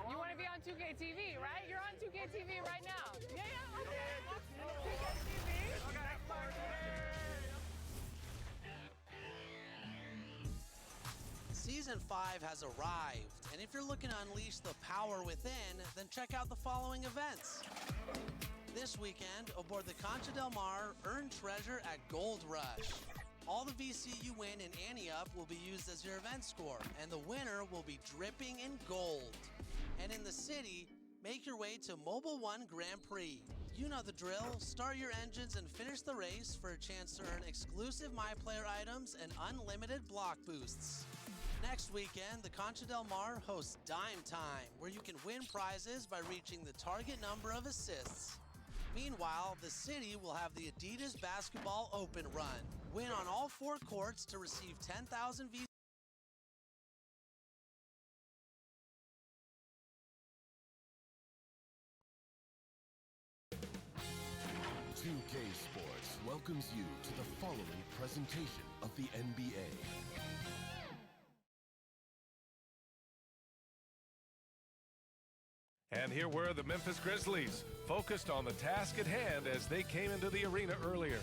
You want to be on 2K TV, right? You're on 2K TV right now. Yeah, okay. 2K TV. Season 5 has arrived, and if you're looking to unleash the power within, then check out the following events. This weekend, aboard the Concha Del Mar, earn treasure at Gold Rush. All the VC you win in Ante Up will be used as your event score, and the winner will be dripping in gold. And in the city, make your way to Mobile One Grand Prix. You know the drill. Start your engines and finish the race for a chance to earn exclusive MyPlayer items and unlimited block boosts. Next weekend, the Concha Del Mar hosts Dime Time, where you can win prizes by reaching the target number of assists. Meanwhile, the city will have the Adidas Basketball Open Run. Win on all 4 courts to receive 10,000 VC. 2K Sports welcomes you to the following presentation of the NBA. And here were the Memphis Grizzlies, focused on the task at hand as they came into the arena earlier.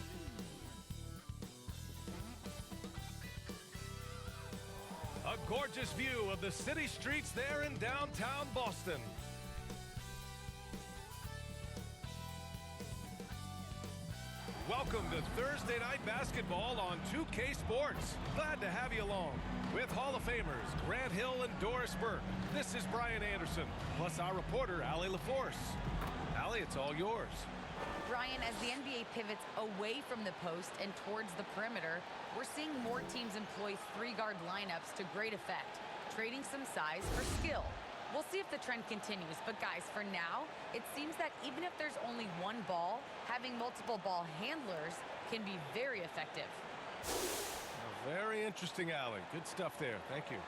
A gorgeous view of the city streets there in downtown Boston. Welcome to Thursday Night Basketball on 2K Sports. Glad to have you along. With Hall of Famers Grant Hill and Doris Burke, this is Brian Anderson, plus our reporter, Allie LaForce. Allie, it's all yours. Brian, as the NBA pivots away from the post and towards the perimeter, we're seeing more teams employ 3-guard lineups to great effect, trading some size for skill. We'll see if the trend continues, but guys, for now, it seems that even if there's only one ball, having multiple ball handlers can be very effective. Very interesting, Allie. Good stuff there. Thank you.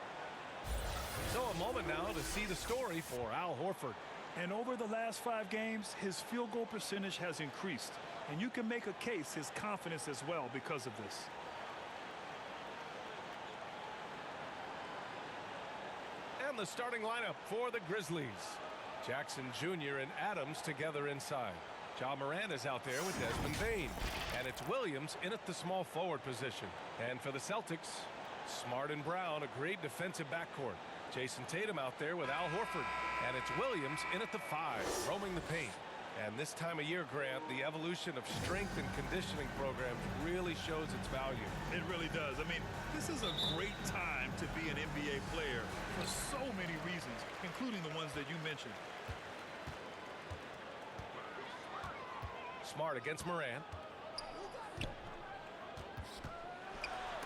So a moment now to see the story for Al Horford. And over the last 5 games, his field goal percentage has increased. And you can make a case his confidence as well because of this. And the starting lineup for the Grizzlies. Jackson Jr. and Adams together inside. Ja Morant is out there with Desmond Bane. And it's Williams in at the small forward position. And for the Celtics, Smart and Brown, a great defensive backcourt. Jason Tatum out there with Al Horford. And it's Williams in at the 5, roaming the paint. And this time of year, Grant, the evolution of strength and conditioning programs really shows its value. It really does. I mean, this is a great time to be an NBA player for so many reasons, including the ones that you mentioned. Smart against Morant.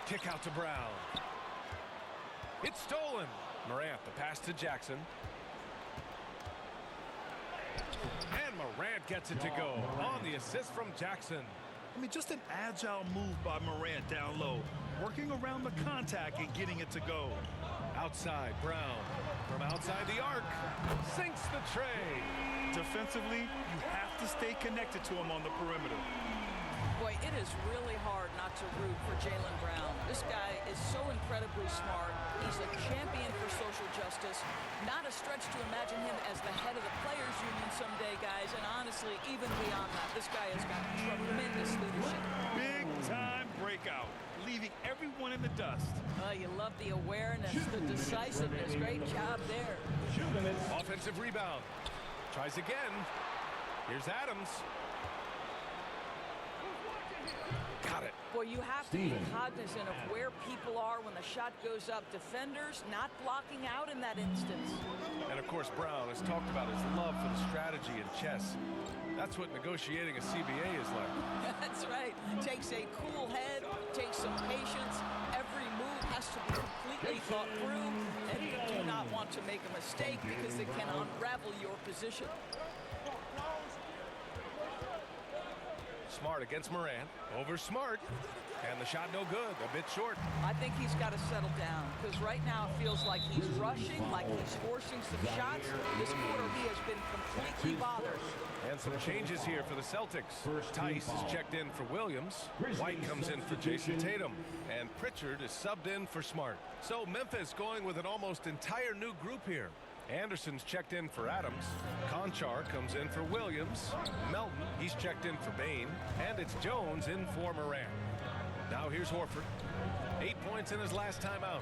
Kick out to Brown. It's stolen. Morant, the pass to Jackson. And Morant gets it to go on the assist from Jackson. I mean, just an agile move by Morant down low. working around the contact and getting it to go. Outside, Brown. From outside the arc. Sinks the tray. Defensively, you have to stay connected to him on the perimeter. Boy, it is really hard not to root for Jaylen Brown. This guy is so incredibly smart. He's a champion for social justice. Not a stretch to imagine him as the head of the Players Union someday, guys. And honestly, even beyond that, this guy has got tremendous leadership. Big-time breakout, leaving everyone in the dust. You love the awareness, the decisiveness. Great job there. Offensive rebound. Tries again. Here's Adams. Got it. Boy, you have to be cognizant of where people are when the shot goes up. Defenders not blocking out in that instance. And of course, Brown has talked about his love for the strategy in chess. That's what negotiating a CBA is like. That's right. Takes a cool head, takes some patience. Every move has to be completely thought through, and you do not want to make a mistake because it can unravel your position. Smart against Moran. Over Smart. And the shot no good. A bit short. I think he's got to settle down because right now it feels like he's rushing, like he's forcing some shots. This quarter he has been completely bothered. And some changes here for the Celtics. Tice is checked in for Williams. White comes in for Jason Tatum. And Pritchard is subbed in for Smart. So Memphis going with an almost entire new group here. Anderson's checked in for Adams. Conchar comes in for Williams. Melton, he's checked in for Bain. And it's Jones in for Moran. Now here's Horford. 8 points in his last time out.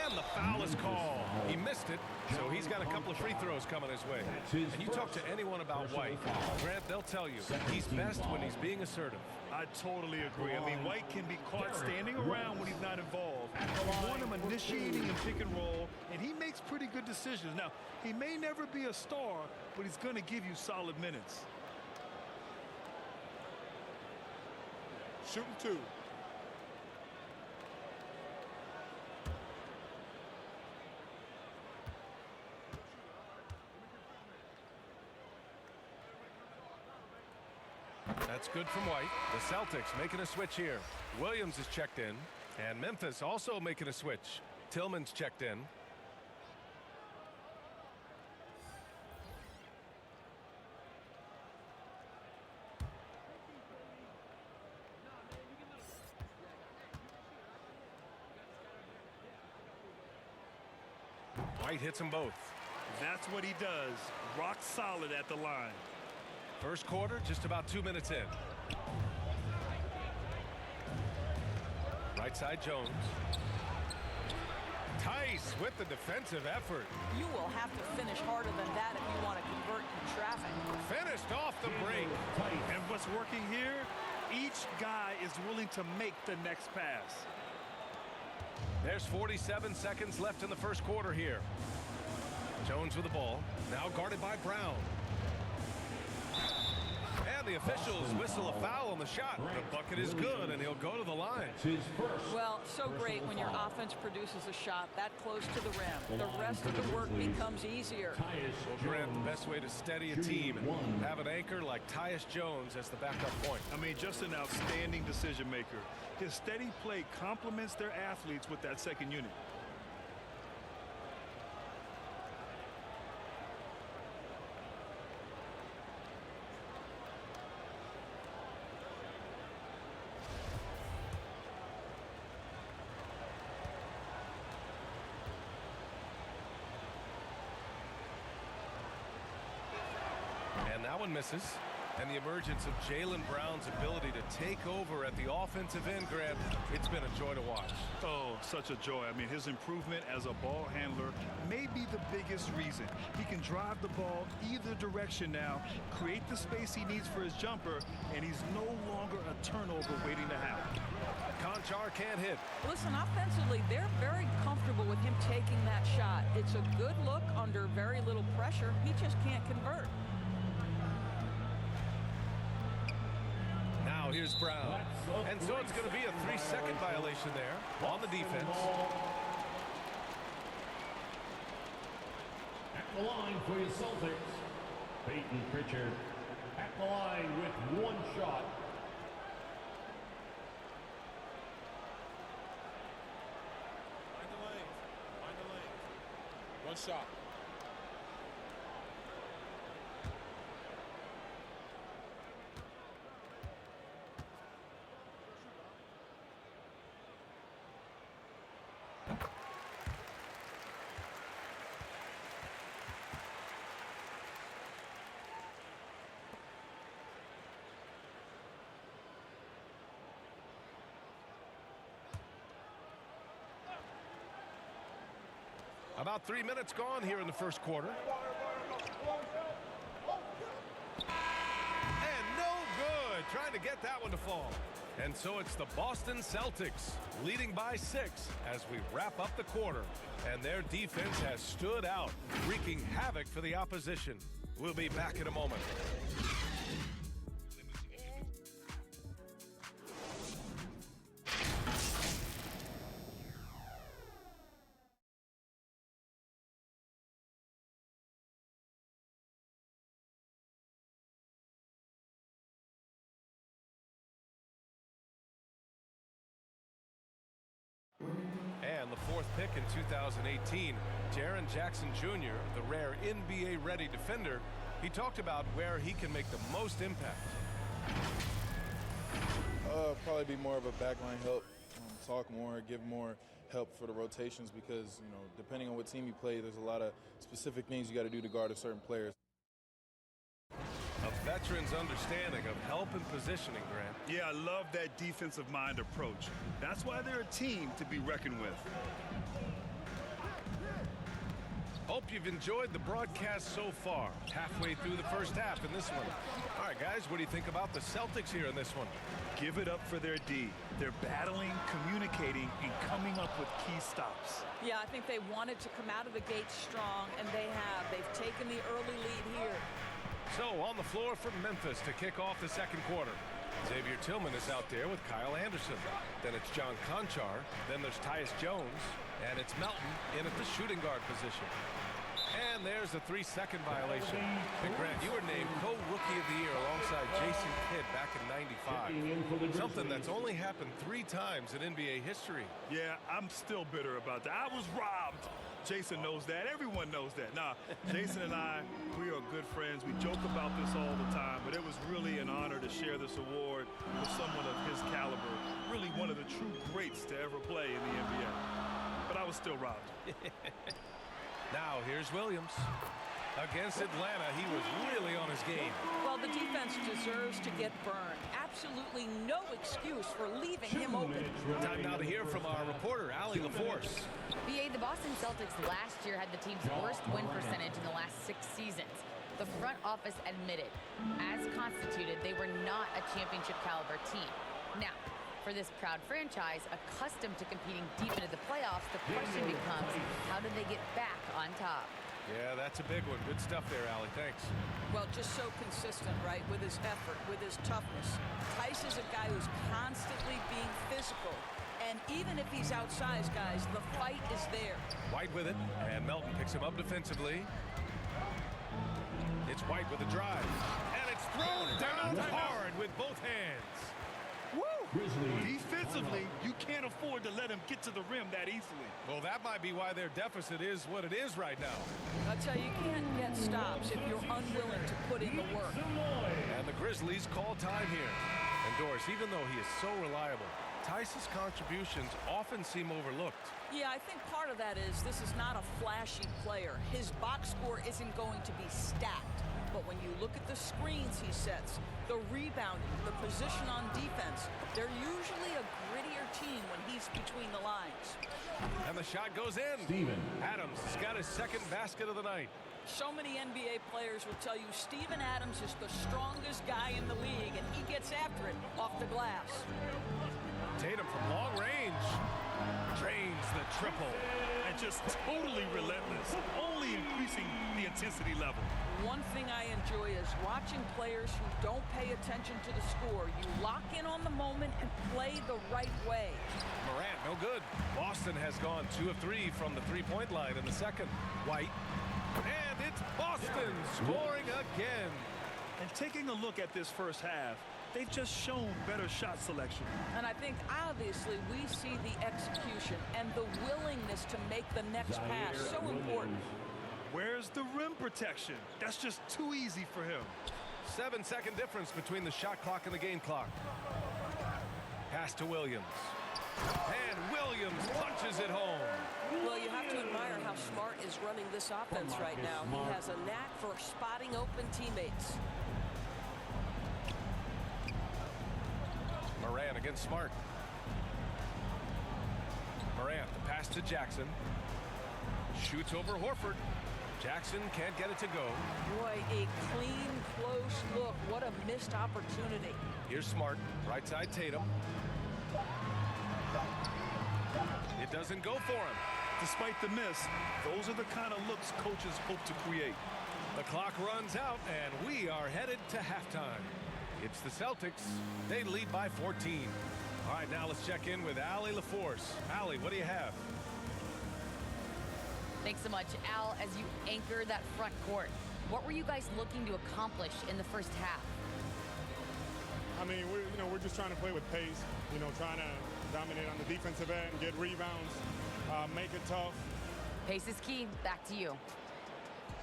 And the foul is called. He missed it, so he's got a couple of free throws coming his way. And you talk to anyone about White, Grant, they'll tell you he's best when he's being assertive. I totally agree. I mean, White can be caught standing around when he's not involved. You want him initiating and pick and roll, and he makes pretty good decisions. Now, he may never be a star, but he's going to give you solid minutes. Shooting two. That's good from White. The Celtics making a switch here. Williams is checked in. And Memphis also making a switch. Tillman's checked in. White hits them both. That's what he does. Rock solid at the line. First quarter, just about 2 minutes in. Right side, Jones. Tice with the defensive effort. You will have to finish harder than that if you want to convert in traffic. Finished off the break. And what's working here, each guy is willing to make the next pass. There's 47 seconds left in the first quarter here. Jones with the ball, now guarded by Brown. And the officials whistle a foul on the shot. The bucket is good, and he'll go to the line. Well, so great when your offense produces a shot that close to the rim. The rest of the work becomes easier. Well, Grant, the best way to steady a team and have an anchor like Tyus Jones as the backup point. I mean, just an outstanding decision maker. His steady play complements their athletes with that second unit. And that one misses. And the emergence of Jaylen Brown's ability to take over at the offensive end, Grant, it's been a joy to watch. Oh, such a joy. I mean, his improvement as a ball handler may be the biggest reason. He can drive the ball either direction now, create the space he needs for his jumper, and he's no longer a turnover waiting to happen. Conchar can't hit. Listen, offensively, they're very comfortable with him taking that shot. It's a good look under very little pressure. He just can't convert. Now here's Brown. And so it's going to be a 3-second violation there on the defense. At the line for your Celtics, Peyton Pritchard. At the line with one shot. One shot. About 3 minutes gone here in the first quarter. And no good. Trying to get that one to fall. And so it's the Boston Celtics leading by 6 as we wrap up the quarter. And their defense has stood out, wreaking havoc for the opposition. We'll be back in a moment. And the 4th pick in 2018, Jaren Jackson Jr., the rare NBA-ready defender, he talked about where he can make the most impact. Probably be more of a backline help, talk more, give more help for the rotations because, you know, depending on what team you play, there's a lot of specific things you got to do to guard a certain player. A veteran's understanding of help and positioning, Grant. Yeah, I love that defensive mind approach. That's why they're a team to be reckoned with. Hope you've enjoyed the broadcast so far. Halfway through the first half in this one. All right, guys, what do you think about the Celtics here in this one? Give it up for their D. They're battling, communicating, and coming up with key stops. Yeah, I think they wanted to come out of the gate strong, and they have. They've taken the early lead here. So on the floor for Memphis to kick off the second quarter. Xavier Tillman is out there with Kyle Anderson. Then it's John Conchar. Then there's Tyus Jones. And it's Melton in at the shooting guard position. And there's a 3-second violation. And Grant, you were named co-rookie of the year alongside Jason Kidd back in '95. Something that's only happened 3 times in NBA history. Yeah, I'm still bitter about that. I was robbed. Jason knows that. Everyone knows that. Nah, Jason and I, we are good friends. We joke about this all the time, but it was really an honor to share this award with someone of his caliber. Really one of the true greats to ever play in the NBA. But I was still robbed. Now here's Williams. Against Atlanta, he was really on his game. Well, the defense deserves to get burned. Absolutely no excuse for leaving him open. Time now to hear from our reporter, Allie LaForce. BA, the Boston Celtics last year had the team's worst win percentage in the last 6 seasons. The front office admitted, as constituted, they were not a championship caliber team. Now, for this proud franchise, accustomed to competing deep into the playoffs, the question becomes, how do they get back on top? Yeah, that's a big one. Good stuff there, Allie. Thanks. Well, just so consistent, right, with his effort, with his toughness. Tice is a guy who's constantly being physical. And even if he's outsized, guys, the fight is there. White with it, and Melton picks him up defensively. It's White with a drive. And it's thrown down hard with both hands. Woo! Defensively, you can't afford to let him get to the rim that easily. Well, that might be why their deficit is what it is right now. I tell you, you can't get stops if you're unwilling to put in the work. And the Grizzlies call time here. And Doris, even though he is so reliable, Tice's contributions often seem overlooked. Yeah, I think part of that is this is not a flashy player. His box score isn't going to be stacked. But when you look at the screens he sets, the rebounding, the position on defense, they're usually a grittier team when he's between the lines. And the shot goes in. Adams has got his second basket of the night. So many NBA players will tell you Steven Adams is the strongest guy in the league, and he gets after it off the glass. Tatum from long range drains the triple. And just totally relentless, only increasing the intensity level. One thing I enjoy is watching players who don't pay attention to the score. You lock in on the moment and play the right way. Morant, no good. Boston has gone 2 of 3 from the three-point line in the second. White. And it's Boston scoring again. And taking a look at this first half, they've just shown better shot selection. And I think, obviously, we see the execution and the willingness to make the next pass so important. Where's the rim protection? That's just too easy for him. 7-second difference between the shot clock and the game clock. Pass to Williams. And Williams punches it home. Well, you have to admire how Smart is running this offense right now. He has a knack for spotting open teammates. Morant against Smart. Morant, the pass to Jackson. Shoots over Horford. Jackson can't get it to go. Boy, a clean, close look. What a missed opportunity. Here's Smart, right side Tatum. It doesn't go for him. Despite the miss, those are the kind of looks coaches hope to create. The clock runs out, and we are headed to halftime. It's the Celtics. They lead by 14. All right, now let's check in with Allie LaForce. Allie, what do you have? Thanks so much, Al. As you anchor that front court, what were you guys looking to accomplish in the first half? I mean, we're just trying to play with pace, trying to dominate on the defensive end, get rebounds, make it tough. Pace is key. Back to you.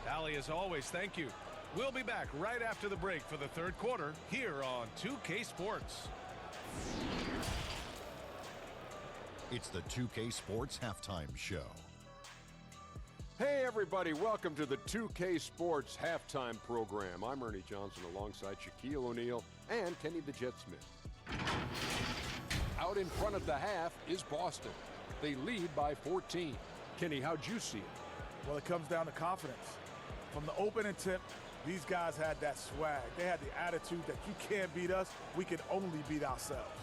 Allie, as always, thank you. We'll be back right after the break for the third quarter here on 2K Sports. It's the 2K Sports Halftime Show. Hey everybody, welcome to the 2K Sports Halftime Program. I'm Ernie Johnson alongside Shaquille O'Neal and Kenny the Jet Smith. Out in front at the half is Boston. They lead by 14. Kenny, how'd you see it? Well, it comes down to confidence. From the opening tip, these guys had that swag. They had the attitude that you can't beat us, we can only beat ourselves.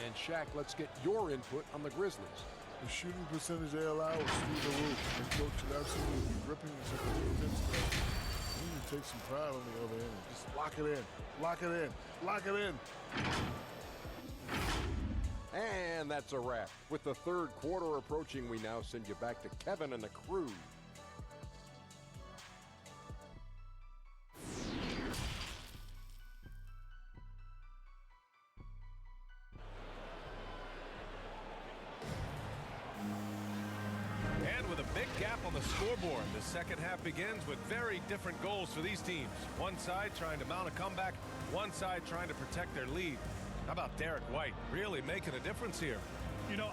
And Shaq, let's get your input on the Grizzlies. The shooting percentage they allow is through the roof. And coach should absolutely be gripping this at the defense. We need to take some pride on the other end. Just lock it in, lock it in, lock it in. And that's a wrap. With the third quarter approaching, we now send you back to Kevin and the crew. On the scoreboard, the second half begins with very different goals for these teams. One side trying to mount a comeback, one side trying to protect their lead. How about Derek White really making a difference here?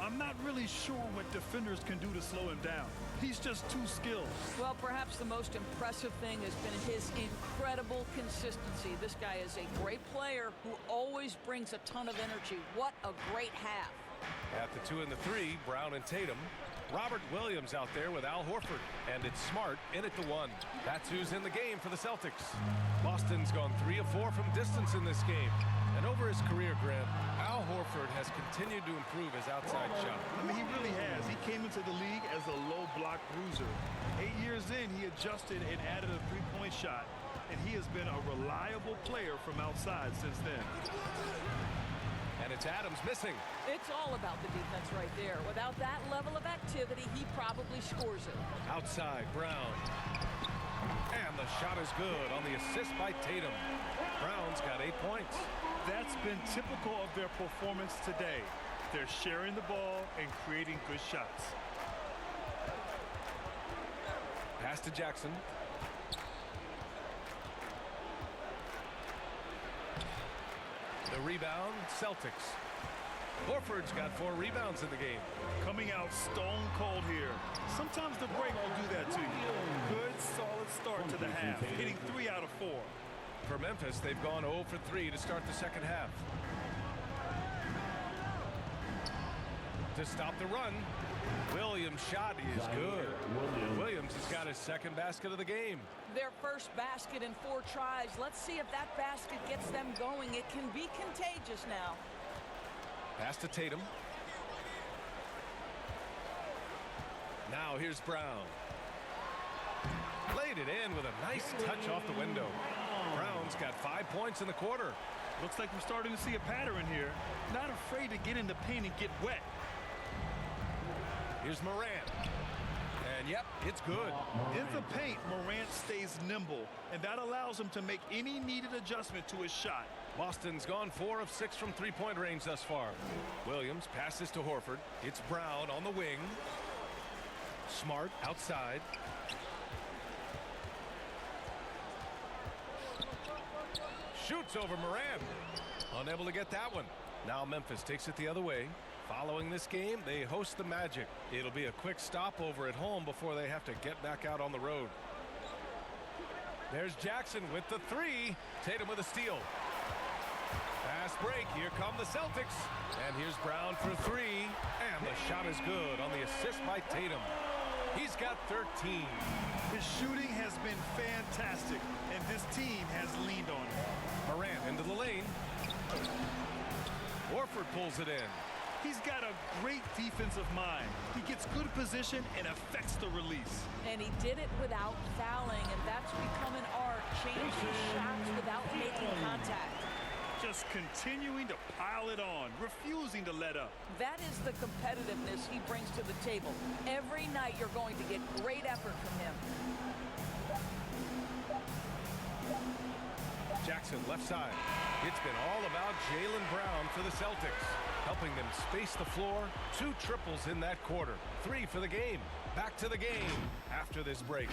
I'm not really sure what defenders can do to slow him down. He's just too skilled. Well, perhaps the most impressive thing has been his incredible consistency. This guy is a great player who always brings a ton of energy. What a great half. At the 2 and the 3, Brown and Tatum. Robert Williams out there with Al Horford, and it's Smart in at the 1. That's who's in the game for the Celtics. Boston's gone 3 of 4 from distance in this game. And over his career, Grant, Al Horford has continued to improve his outside shot. I mean, he really has. He came into the league as a low block bruiser. 8 years in, he adjusted and added a three-point shot, and he has been a reliable player from outside since then. And it's Adams missing. It's all about the defense right there. Without that level of activity, he probably scores it. Outside, Brown. And the shot is good on the assist by Tatum. Brown's got 8 points. That's been typical of their performance today. They're sharing the ball and creating good shots. Pass to Jackson. The rebound, Celtics. Horford's got 4 rebounds in the game. Coming out stone cold here. Sometimes the break will do that to you. Good, solid start to the half, hitting 3 out of 4. For Memphis, they've gone 0 for 3 to start the second half. To stop the run, Williams' shot is good. Williams has got his second basket of the game. Their first basket in 4 tries. Let's see if that basket gets them going. It can be contagious now. Pass to Tatum. Now here's Brown. Laid it in with a nice touch off the window. Brown's got 5 points in the quarter. Looks like we're starting to see a pattern here. Not afraid to get in the paint and get wet. Here's Morant. And yep, it's good. In the paint, Morant stays nimble, and that allows him to make any needed adjustment to his shot. Boston's gone 4 of 6 from three-point range thus far. Williams passes to Horford. It's Brown on the wing. Smart outside. Shoots over Moran. Unable to get that one. Now Memphis takes it the other way. Following this game, they host the Magic. It'll be a quick stopover at home before they have to get back out on the road. There's Jackson with the three. Tatum with a steal. Fast break. Here come the Celtics. And here's Brown for three. And the shot is good on the assist by Tatum. He's got 13. His shooting has been fantastic, and this team has leaned on him. Morant into the lane. Horford pulls it in. He's got a great defensive mind. He gets good position and affects the release. And he did it without fouling, and that's become an art, changing shots without making contact. Just continuing to pile it on, refusing to let up. That is the competitiveness he brings to the table. Every night you're going to get great effort from him. Jackson left side. It's been all about Jaylen Brown for the Celtics, helping them space the floor. 2 triples in that quarter. 3 for the game. Back to the game after this break.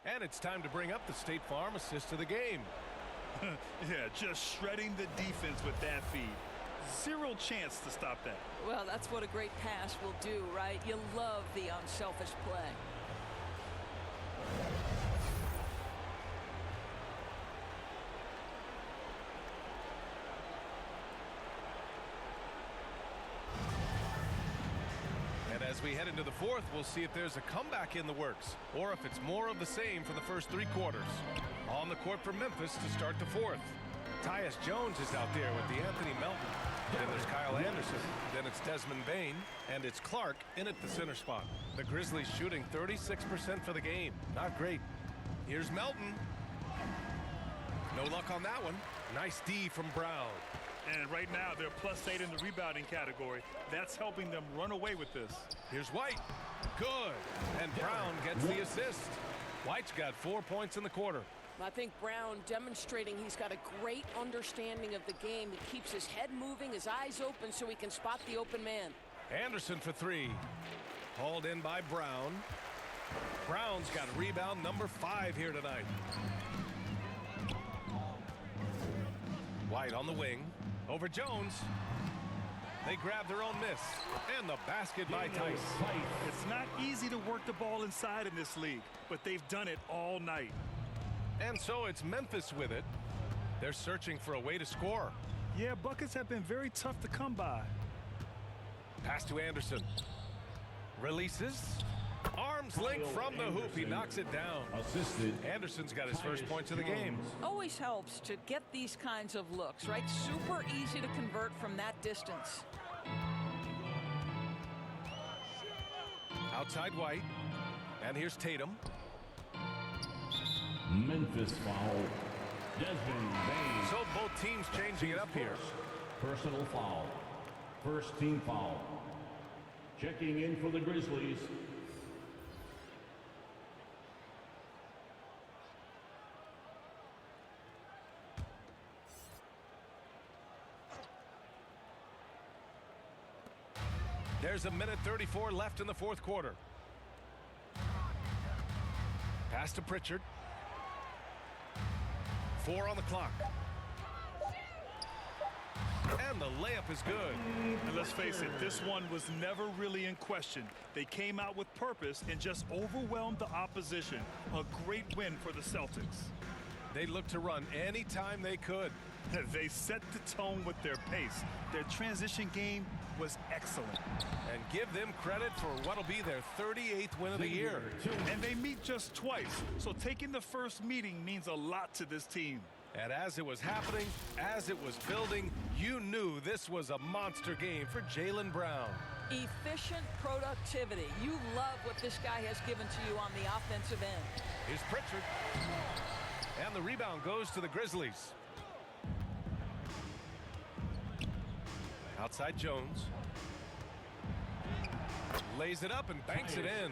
And it's time to bring up the State Farm assist of the game. Yeah, just shredding the defense with that feed. Zero chance to stop that. Well, that's what a great pass will do, right? You love the unselfish play. As we head into the fourth, we'll see if there's a comeback in the works or if it's more of the same for the first 3 quarters. On the court for Memphis to start the fourth. Tyus Jones is out there with DeAnthony Melton. Then there's Kyle Anderson. Then it's Desmond Bane. And it's Clark in at the center spot. The Grizzlies shooting 36% for the game. Not great. Here's Melton. No luck on that one. Nice D from Brown. And right now, they're +8 in the rebounding category. That's helping them run away with this. Here's White. Good. And Brown gets the assist. White's got 4 points in the quarter. I think Brown demonstrating he's got a great understanding of the game. He keeps his head moving, his eyes open so he can spot the open man. Anderson for 3. Hauled in by Brown. Brown's got rebound number 5 here tonight. White on the wing. Over Jones. They grab their own miss. And the basket by Tice. It's not easy to work the ball inside in this league, but they've done it all night. And so it's Memphis with it. They're searching for a way to score. Yeah, buckets have been very tough to come by. Pass to Anderson. Releases. Arms length from the hoop. He knocks it down. Assisted. Anderson's got his first points of the game. Always helps to get these kinds of looks, right? Super easy to convert from that distance. Outside White. And here's Tatum. Memphis foul. Desmond Bane. So both teams changing it up here. Personal foul. First team foul. Checking in for the Grizzlies. There's a minute 34 left in the fourth quarter. Pass to Pritchard. 4 on the clock. And the layup is good. And let's face it, this one was never really in question. They came out with purpose and just overwhelmed the opposition. A great win for the Celtics. They looked to run anytime they could. They set the tone with their pace. Their transition game was excellent. And give them credit for what'll be their 38th win of the year. And they meet just twice, so taking the first meeting means a lot to this team. And as it was happening, as it was building, you knew this was a monster game for Jaylen Brown. Efficient productivity. You love what this guy has given to you on the offensive end. Here's Pritchard. And the rebound goes to the Grizzlies. Outside Jones. Lays it up and banks it in.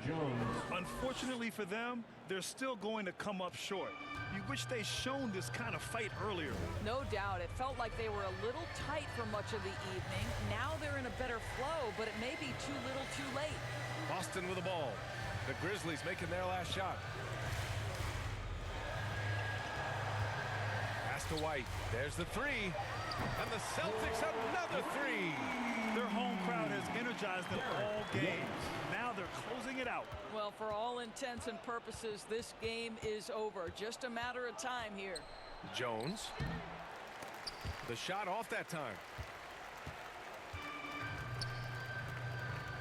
Unfortunately for them, they're still going to come up short. You wish they'd shown this kind of fight earlier. No doubt. It felt like they were a little tight for much of the evening. Now they're in a better flow, but it may be too little too late. Boston with the ball. The Grizzlies making their last shot. Pass to White. There's the three. And the Celtics another three. Their home crowd has energized them all game. Now they're closing it out. Well, for all intents and purposes, this game is over. Just a matter of time here. Jones. The shot off that time.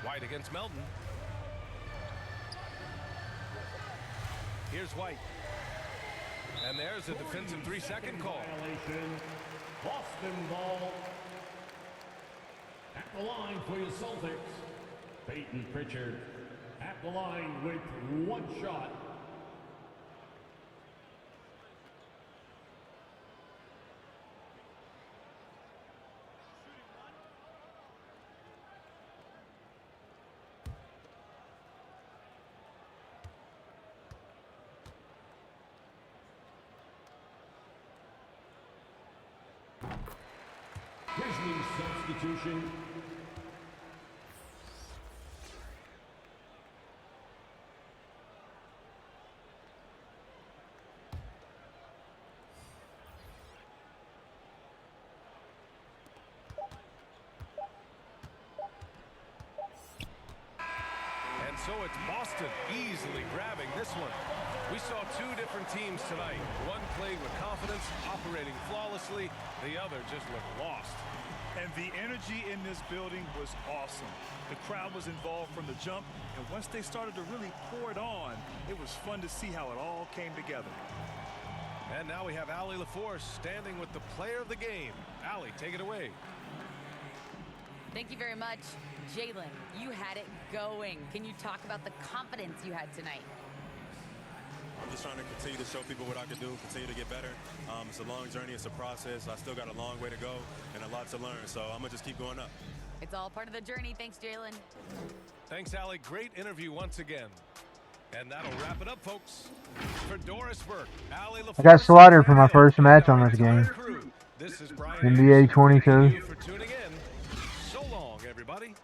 White against Melton. Here's White. And there's a defensive 3-second call. Boston ball. At the line for your Celtics. Peyton Pritchard at the line with one shot. Grizzlies substitution. And so it's Boston easily grabbing this one. We saw two different teams tonight. One played with confidence, operating flawlessly. The other just looked lost. And the energy in this building was awesome. The crowd was involved from the jump, and once they started to really pour it on, it was fun to see how it all came together. And now we have Allie LaForce standing with the player of the game. Allie, take it away. Thank you very much. Jalen, you had it going. Can you talk about the confidence you had tonight? I'm just trying to continue to show people what I can do, continue to get better. It's a long journey, it's a process. I still got a long way to go and a lot to learn, so I'm going to just keep going up. It's all part of the journey. Thanks, Jalen. Thanks, Allie. Great interview once again. And that'll wrap it up, folks. For Doris Burke, Allie LaForce, I got slaughtered for my first match on this game. This is Brian NBA 22. Thank you for tuning in. So long, everybody.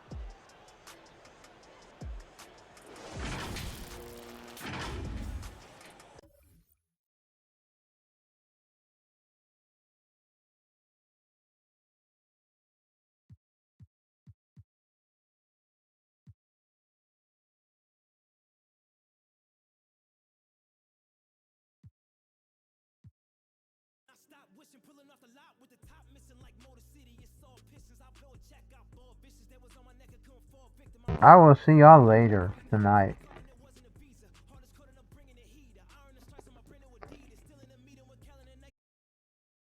Wishing, pulling off the lot with the top missing like Motor City. It's all Pistons. I blow a check out for bitches that was on my neck and couldn't fall victim. I will see y'all later tonight.